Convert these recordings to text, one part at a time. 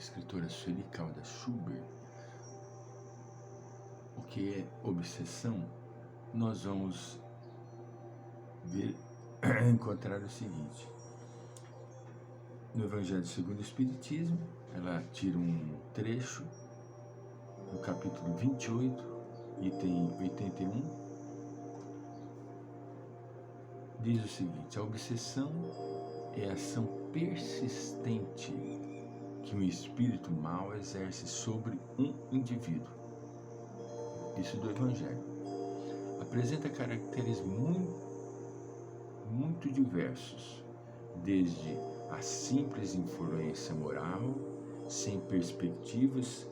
escritora Sueli Caldas Schubert, o que é obsessão, nós vamos encontrar o seguinte. No Evangelho segundo o Espiritismo, ela tira um trecho no capítulo 28, item 81, diz o seguinte: a obsessão é a ação persistente que um espírito mau exerce sobre um indivíduo. Isso do Evangelho. Apresenta caracteres muito diversos, desde a simples influência moral, sem perspectivas,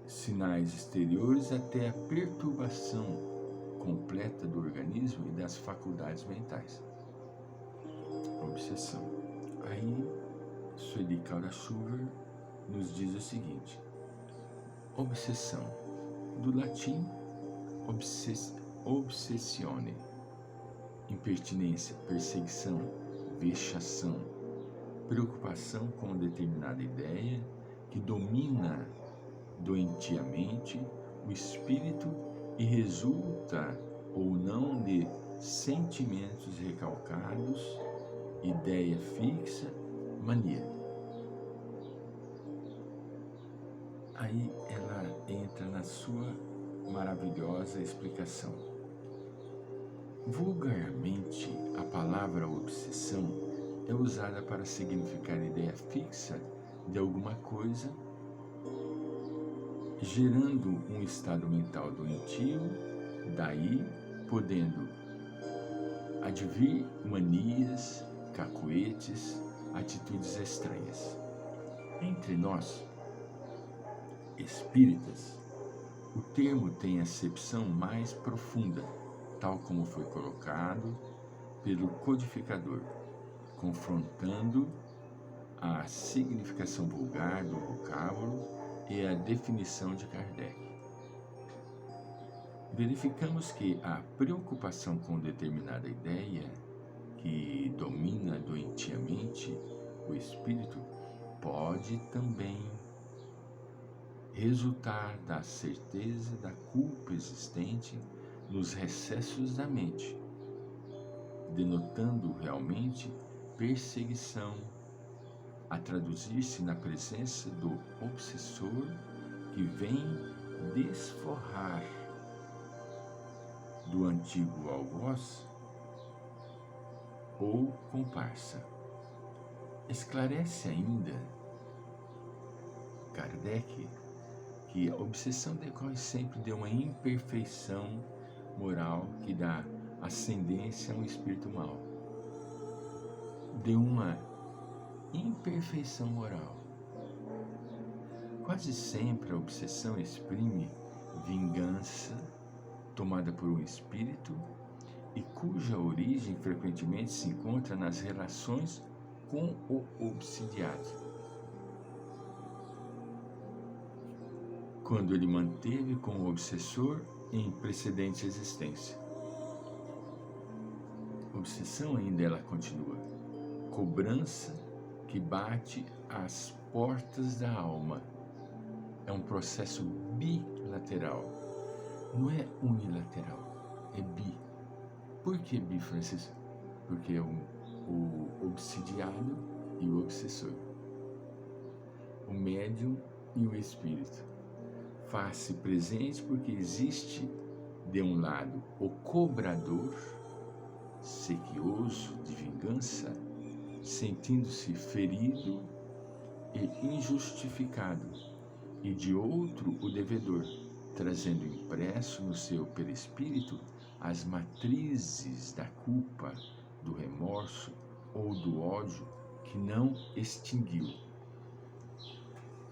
sinais exteriores, até a perturbação completa do organismo e das faculdades mentais. Obsessão. Aí, Sueli Caldas Schubert nos diz o seguinte: obsessão, do latim obsessione, impertinência, perseguição, vexação, preocupação com determinada ideia que domina doentiamente o espírito e resulta ou não de sentimentos recalcados, ideia fixa, mania. Aí ela entra na sua maravilhosa explicação. Vulgarmente, a palavra obsessão é usada para significar ideia fixa de alguma coisa, gerando um estado mental doentio, daí podendo advir manias, cacoetes, atitudes estranhas. Entre nós, espíritas, o termo tem acepção mais profunda, tal como foi colocado pelo codificador, confrontando a significação vulgar do vocábulo e a definição de Kardec. Verificamos que a preocupação com determinada ideia que domina doentiamente o espírito pode também resultar da certeza da culpa existente nos recessos da mente, denotando realmente perseguição, a traduzir-se na presença do obsessor que vem desforrar do antigo algoz ou comparsa. Esclarece ainda Kardec que a obsessão decorre sempre de uma imperfeição moral que dá ascendência a um espírito mau. De uma imperfeição moral. Quase sempre a obsessão exprime vingança tomada por um espírito e cuja origem frequentemente se encontra nas relações com o obsidiado, quando ele manteve com o obsessor em precedente existência. Obsessão ainda ela continua, cobrança que bate às portas da alma. É um processo bilateral, não é unilateral, é bi. Por que bi, Francisco? Porque é o obsidiado e o obsessor, o médium e o espírito. Faz-se presente porque existe, de um lado, o cobrador, sequioso de vingança, sentindo-se ferido e injustificado, e de outro, o devedor, trazendo impresso no seu perispírito as matrizes da culpa, do remorso ou do ódio que não extinguiu.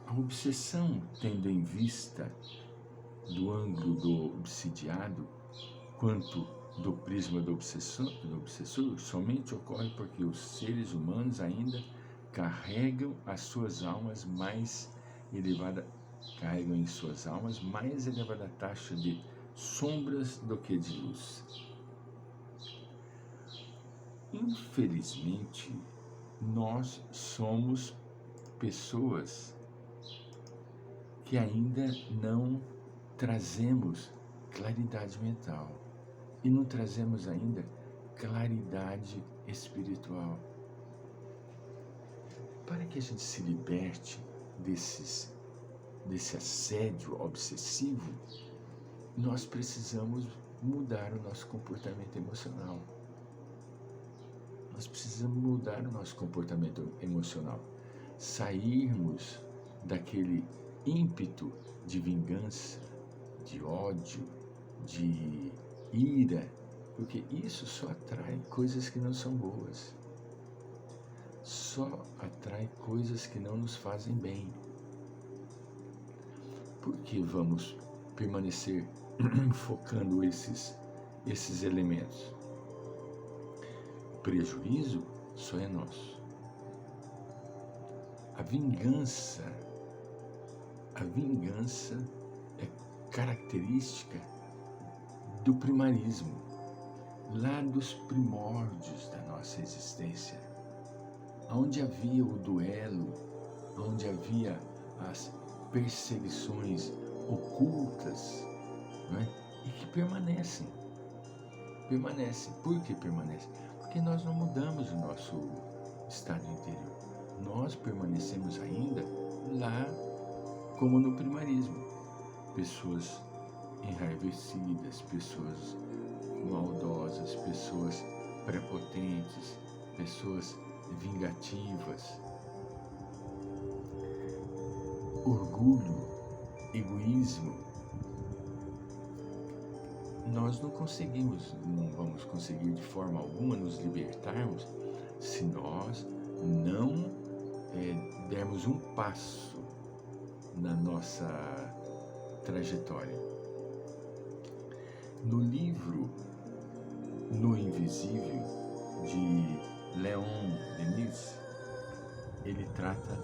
A obsessão, tendo em vista do ângulo do obsidiado, quanto do prisma do obsessor, somente ocorre porque os seres humanos ainda carregam em suas almas mais elevada taxa de sombras do que de luz. Infelizmente, nós somos pessoas que ainda não trazemos claridade mental e não trazemos ainda claridade espiritual. Para que a gente se liberte desse assédio obsessivo, nós precisamos mudar o nosso comportamento emocional. Nós precisamos mudar o nosso comportamento emocional. Sairmos daquele ímpeto de vingança, de ódio, de ira, porque isso só atrai coisas que não são boas. Só atrai coisas que não nos fazem bem. Por que vamos permanecer focando esses elementos? O prejuízo só é nosso. A vingança é característica do primarismo, lá dos primórdios da nossa existência, onde havia o duelo, onde havia as perseguições ocultas, não é? E que permanecem. Por que permanecem? Porque nós não mudamos o nosso estado interior. Nós permanecemos ainda lá como no primarismo. Pessoas enraivecidas, pessoas maldosas, pessoas prepotentes, pessoas vingativas. Orgulho, egoísmo. Nós não vamos conseguir de forma alguma nos libertarmos se nós não dermos um passo na nossa trajetória. No livro No Invisível, de Leon Denis, ele trata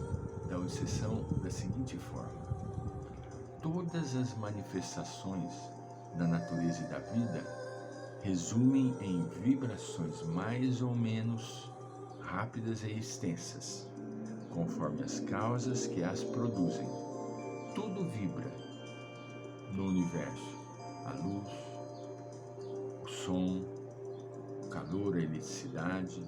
da obsessão da seguinte forma: todas as manifestações da natureza e da vida resumem em vibrações mais ou menos rápidas e extensas, conforme as causas que as produzem. Tudo vibra no universo: a luz, o som, o calor, a eletricidade,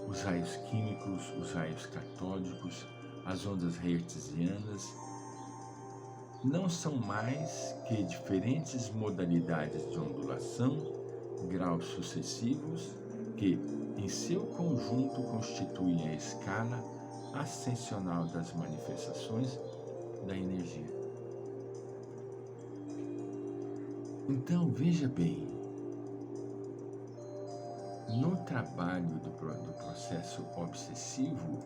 os raios químicos, os raios catódicos, as ondas hertzianas. Não são mais que diferentes modalidades de ondulação, graus sucessivos, que, em seu conjunto, constituem a escala ascensional das manifestações da energia. Então, veja bem, no trabalho do processo obsessivo,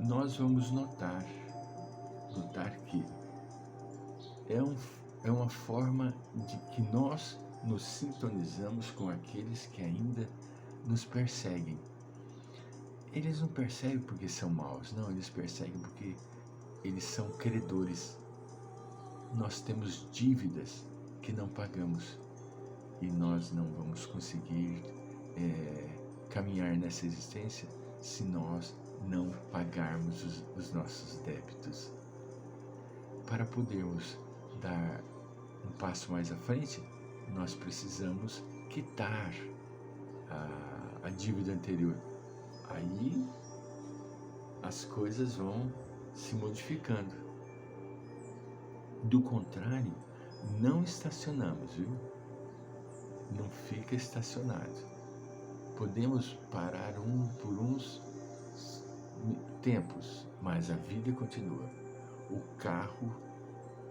nós vamos notar que é uma forma de que nós nos sintonizamos com aqueles que ainda nos perseguem. Eles não perseguem porque são maus, não, eles perseguem porque eles são credores. Nós temos dívidas que não pagamos e nós não vamos conseguir caminhar nessa existência se nós não pagarmos os nossos débitos. Para podermos dar um passo mais à frente, nós precisamos quitar a dívida anterior. Aí as coisas vão se modificando. Do contrário, não estacionamos, viu? Não fica estacionado. Podemos parar por uns tempos, mas a vida continua. O carro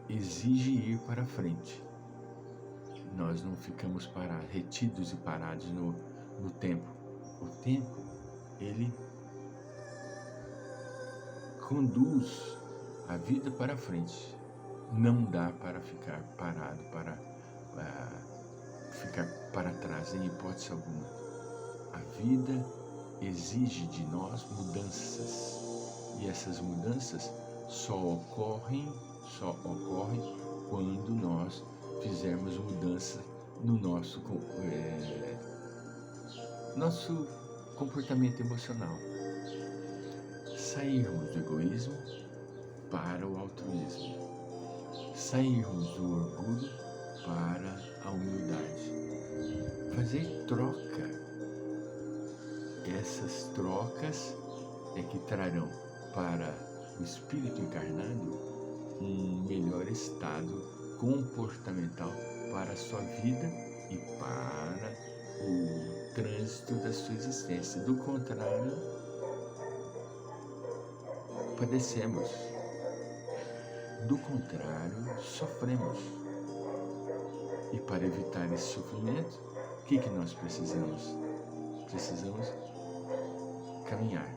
exige ir para frente. Nós não ficamos retidos e parados no tempo. O tempo, ele conduz a vida para frente. Não dá para ficar parado, para ficar para trás, em hipótese alguma. A vida exige de nós mudanças. E essas mudanças só ocorrem quando nós fizermos mudança no nosso comportamento emocional. sairmos do egoísmo para o altruísmo, sairmos do orgulho para a humildade, fazer troca. Essas trocas é que trarão para o espírito encarnado um melhor estado comportamental para a sua vida e para o trânsito da sua existência. Do contrário, padecemos. Do contrário, sofremos. E para evitar esse sofrimento, o que nós precisamos? Precisamos caminhar.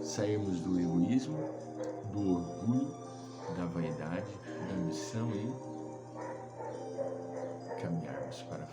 Sairmos do egoísmo, do orgulho, da vaidade, da ambição e caminharmos para